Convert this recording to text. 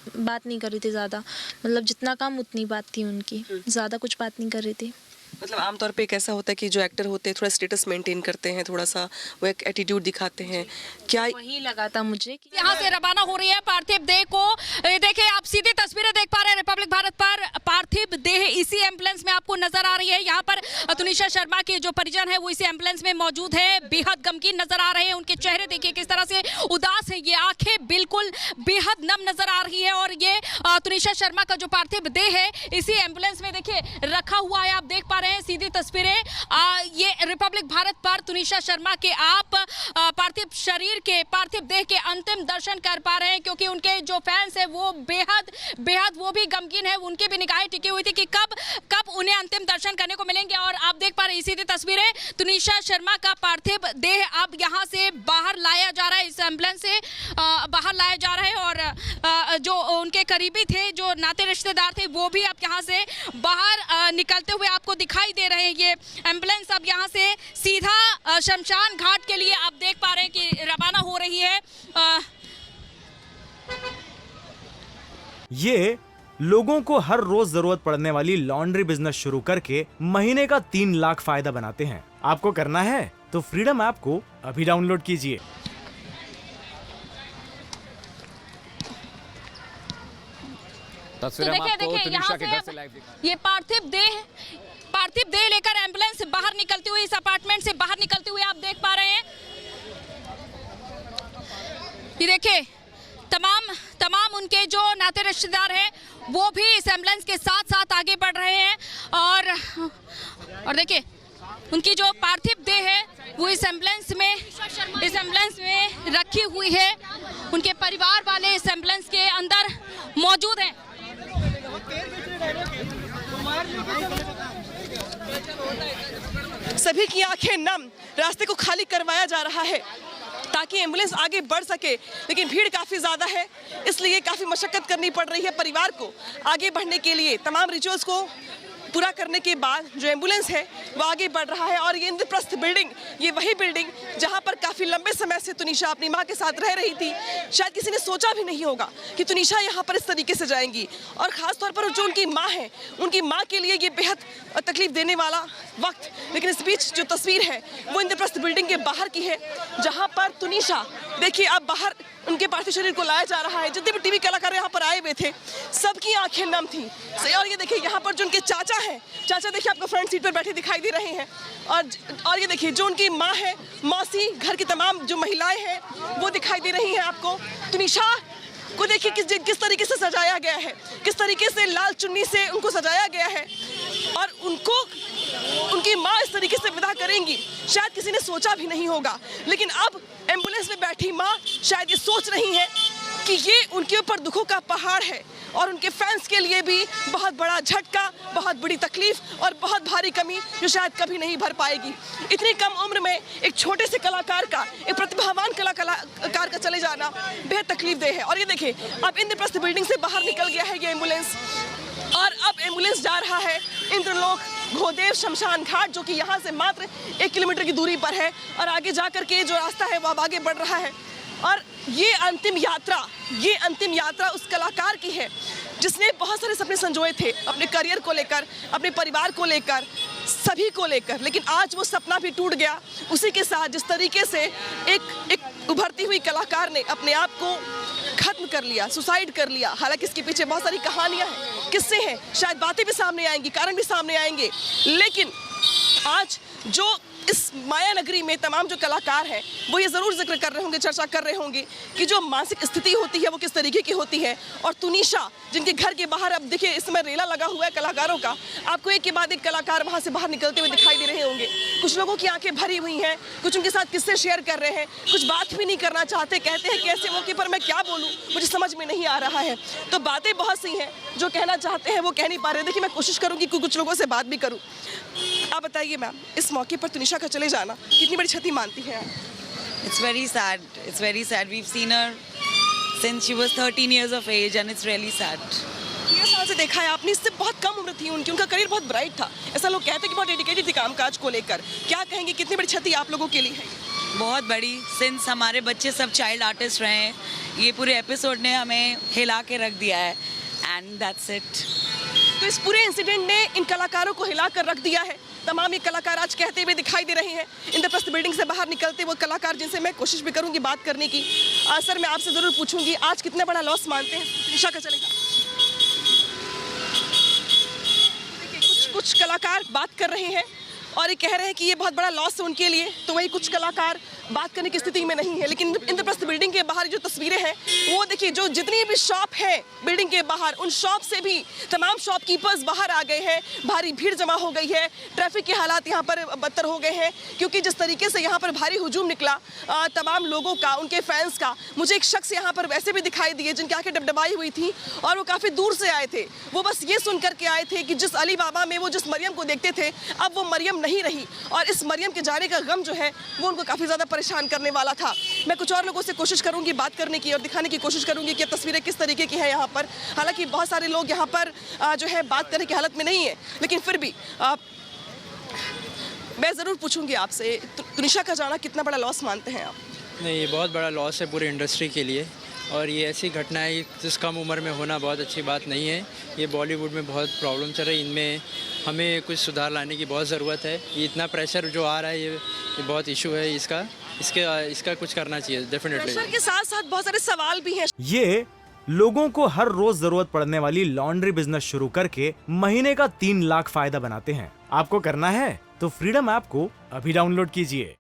बात नहीं कर रही थी ज़्यादा, मतलब जितना काम उतनी बात थी उनकी, ज़्यादा कुछ बात नहीं कर रही थी। मतलब आमतौर पे कैसा होता है कि जो एक्टर होते हैं थोड़ा स्टेटस मेंटेन करते हैं, थोड़ा सा वो एक एटीट्यूड दिखाते हैं, क्या वही लगा था मुझे कि यहाँ से रवाना हो रही है पार्थिव देह को। देखिए आप सीधी तस्वीरें देख पा रहे हैं रिपब्लिक भारत पर। पार्थिव देह इसी एम्बुलेंस में आपको नजर आ रही है। यहाँ पर तुनिशा शर्मा के जो परिजन है वो इसी एम्बुलेंस में मौजूद है। बेहद गमगीन नजर आ रहे हैं, उनके चेहरे देखिए किस तरह से उदास है, ये आंखें बिल्कुल बेहद नम नजर आ रही है। और ये तुनिशा शर्मा का जो पार्थिव देह है इसी एम्बुलेंस में देखिए रखा हुआ है, आप देख पा रहे हैं सीधी तस्वीरें। ये रिपब्लिक भारत पर तुनिशा शर्मा के आप पार्थिव शरीर के, पार्थिव देह के अंतिम दर्शन कर पा रहे हैं, क्योंकि उनके जो फैंस है वो बेहद वो भी गमगीन है। उनकी भी निगाहें टिकी हुई थी कि कब उन्हें अंतिम दर्शन करने को मिलेंगे। और आप देख पा रहे हैं सीधी तस्वीरें, तुनिशा शर्मा का पार्थिव देह अब यहाँ से बाहर लाया जा रहा है, इस एम्बुलेंस से बाहर लाया जा रहा है। और जो उनके करीबी थे, जो नाते रिश्तेदार थे, वो भी अब यहाँ से बाहर निकलते हुए आपको दिखाई दे रहे हैं। ये एम्बुलेंस अब यहाँ से सीधा शमशान घाट के लिए आप देख पा रहे हैं कि रवाना हो रही है। ये लोगों को हर रोज जरूरत पड़ने वाली लॉन्ड्री बिजनेस शुरू करके महीने का 3 लाख फायदा बनाते हैं। आपको करना है तो फ्रीडम ऐप को अभी डाउनलोड कीजिए। तस्वीरें आपको तुनिशा के घर से लाइव दिखा। ये पार्थिव देह लेकर एम्बुलेंस बाहर निकलती हुई, इस अपार्टमेंट से बाहर निकलती हुई आप देख पा रहे हैं। ये देखिए तमाम उनके जो नाते रिश्तेदार हैं वो भी इस एम्बुलेंस के साथ साथ आगे बढ़ रहे हैं। और देखिए उनकी जो पार्थिव देह है वो इस एम्बुलेंस में रखी हुई है। उनके परिवार वाले इस एम्बुलेंस के अंदर मौजूद हैं। सभी की आंखें नम, रास्ते को खाली करवाया जा रहा है ताकि एम्बुलेंस आगे बढ़ सके, लेकिन भीड़ काफ़ी ज़्यादा है, इसलिए काफ़ी मशक्कत करनी पड़ रही है परिवार को आगे बढ़ने के लिए। तमाम रिचुअल्स को पूरा करने के बाद जो एम्बुलेंस है वो आगे बढ़ रहा है। और ये इंद्रप्रस्थ बिल्डिंग, ये वही बिल्डिंग जहां पर काफ़ी लंबे समय से तुनिशा अपनी माँ के साथ रह रही थी। शायद किसी ने सोचा भी नहीं होगा कि तुनिशा यहाँ पर इस तरीके से जाएंगी। और ख़ास तौर पर जो उनकी माँ है, उनकी माँ के लिए ये बेहद तकलीफ देने वाला वक्त। लेकिन इस बीच जो तस्वीर है वो इंद्रप्रस्थ बिल्डिंग के बाहर की है, जहाँ पर तुनिशा देखिए अब बाहर उनके पार्थिव शरीर को लाया जा रहा है। जितने भी टीवी कलाकार यहाँ पर आए हुए थे सबकी आंखें नम थी। और ये देखिए यहाँ पर जो उनके चाचा देखिए आपको फ्रंट सीट पर बैठे दिखाई दे रहे हैं। और ये देखिए जो उनकी माँ है, मौसी, घर की तमाम जो महिलाएं हैं वो दिखाई दे रही हैं आपको। तुनिशा को देखिए किस तरीके से सजाया गया है, किस तरीके से लाल चुन्नी से उनको सजाया गया है। और उनको उनकी माँ इस तरीके से विदा करेंगी शायद किसी ने सोचा भी नहीं होगा। लेकिन अब एम्बुलेंस में बैठी माँ शायद ये सोच रही है कि ये उनके ऊपर दुखों का पहाड़ है और उनके फैंस के लिए भी बहुत बड़ा झटका, बहुत बड़ी तकलीफ और बहुत भारी कमी जो शायद कभी नहीं भर पाएगी। इतनी कम उम्र में एक छोटे से कलाकार का, एक प्रतिभावान कलाकार का चले जाना बेहद तकलीफदेह है। और ये देखिए अब इंद्रप्रस्थ बिल्डिंग से बाहर निकल गया है ये एम्बुलेंस, और अब एम्बुलेंस जा रहा है इंद्रलोक घोदेव शमशान घाट, जो कि यहाँ से मात्र 1 किलोमीटर की दूरी पर है। और आगे जा करके जो रास्ता है वो अब आगे बढ़ रहा है। और ये अंतिम यात्रा उस कलाकार की है जिसने बहुत सारे सपने संजोए थे अपने करियर को लेकर, अपने परिवार को लेकर, सभी को लेकर। लेकिन आज वो सपना भी टूट गया। उसी के साथ जिस तरीके से एक उभरती हुई कलाकार ने अपने आप को खत्म कर लिया, सुसाइड कर लिया। हालांकि इसके पीछे बहुत सारी कहानियां हैं, किस्से हैं, शायद बातें भी सामने आएंगी, कारण भी सामने आएंगे। लेकिन आज जो इस माया नगरी में तमाम जो कलाकार हैं वो ये ज़रूर जिक्र कर रहे होंगे, चर्चा कर रहे होंगे कि जो मानसिक स्थिति होती है वो किस तरीके की होती है। और तुनिशा जिनके घर के बाहर अब देखिए इस समय रेला लगा हुआ है कलाकारों का, आपको एक के बाद एक कलाकार वहाँ से बाहर निकलते हुए दिखाई दे रहे होंगे। कुछ लोगों की आंखें भरी हुई हैं, कुछ उनके साथ किस्से शेयर कर रहे हैं, कुछ बात भी नहीं करना चाहते, कहते हैं कि ऐसे मौके पर मैं क्या बोलूँ, मुझे समझ में नहीं आ रहा है। तो बातें बहुत सी हैं, जो कहना चाहते हैं वो कह नहीं पा रहे। देखिए मैं कोशिश करूँगी कुछ लोगों से बात भी करूँ। आप बताइए मैम, इस मौके पर तुनिशा का चले जाना कितनी बड़ी क्षति मानती है? It's very sad. It's very sad. We've seen her since she was 13 years of age and it's really sad. 13 साल से देखा है आपने, इससे बहुत कम उम्र थी उनकी, उनका करियर बहुत ब्राइट था। ऐसा लोग कहते हैं कि बहुत डेडिकेटेड थी कामकाज को लेकर। क्या कहेंगे, कितनी बड़ी क्षति आप लोगों के लिए है? बहुत बड़ी, सिंस हमारे बच्चे सब चाइल्ड आर्टिस्ट रहे हैं, ये पूरे एपिसोड ने हमें हिला के रख दिया है एंड दैट्स इट। तो इस पूरे इंसिडेंट ने इन कलाकारों को हिला कर रख दिया है। तमाम ये कलाकार आज कहते हुए दिखाई दे रहे हैं। इंद्रप्रस्थ बिल्डिंग से बाहर निकलते वो कलाकार जिनसे मैं कोशिश भी करूंगी बात करने की। सर, मैं आपसे ज़रूर पूछूंगी, आज कितना बड़ा लॉस मानते हैं? निशा का चलेगा। देखिए, कुछ कलाकार बात कर रहे हैं और ये कह रहे हैं कि ये बहुत बड़ा लॉस है उनके लिए, तो वही कुछ कलाकार बात करने की स्थिति में नहीं है। लेकिन इंद्रप्रस्थ बिल्डिंग के बाहर जो तस्वीरें हैं वो देखिए, जो जितनी भी शॉप है बिल्डिंग के बाहर, उन शॉप से भी तमाम शॉपकीपर्स बाहर आ गए हैं। भारी भीड़ जमा हो गई है। ट्रैफिक के हालात यहाँ पर बदतर हो गए हैं क्योंकि जिस तरीके से यहाँ पर भारी हुजूम निकला तमाम लोगों का, उनके फैंस का। मुझे एक शख्स यहाँ पर वैसे भी दिखाई दिए जिनकी आंखें डबडबाई हुई थी और वो काफ़ी दूर से आए थे। वो बस ये सुन करके आए थे कि जिस अली बाबा में वो जिस मरियम को देखते थे, अब वो मरियम नहीं रही और इस मरियम के जाने का गम जो है वो उनको काफ़ी ज़्यादा परेशान करने वाला था। मैं कुछ और लोगों से कोशिश करूंगी बात करने की और दिखाने की कोशिश करूंगी कि तस्वीरें किस तरीके की है यहाँ पर। हालांकि बहुत सारे लोग यहाँ पर जो है बात करने की हालत में नहीं है, लेकिन फिर भी मैं ज़रूर पूछूंगी आपसे, तुनिशा का जाना कितना बड़ा लॉस मानते हैं आप? नहीं, ये बहुत बड़ा लॉस है पूरी इंडस्ट्री के लिए और ये ऐसी घटनाएं जिस कम उम्र में होना बहुत अच्छी बात नहीं है। ये बॉलीवुड में बहुत प्रॉब्लम चल रही है, इनमें हमें कुछ सुधार लाने की बहुत ज़रूरत है। ये इतना प्रेशर जो आ रहा है ये बहुत इशू है, इसका कुछ करना चाहिए डेफिनेटली। प्रेशर के साथ साथ बहुत सारे सवाल भी हैं। ये लोगों को हर रोज जरूरत पड़ने वाली लॉन्ड्री बिजनेस शुरू करके महीने का 3 लाख फायदा बनाते हैं। आपको करना है तो फ्रीडम ऐप को अभी डाउनलोड कीजिए।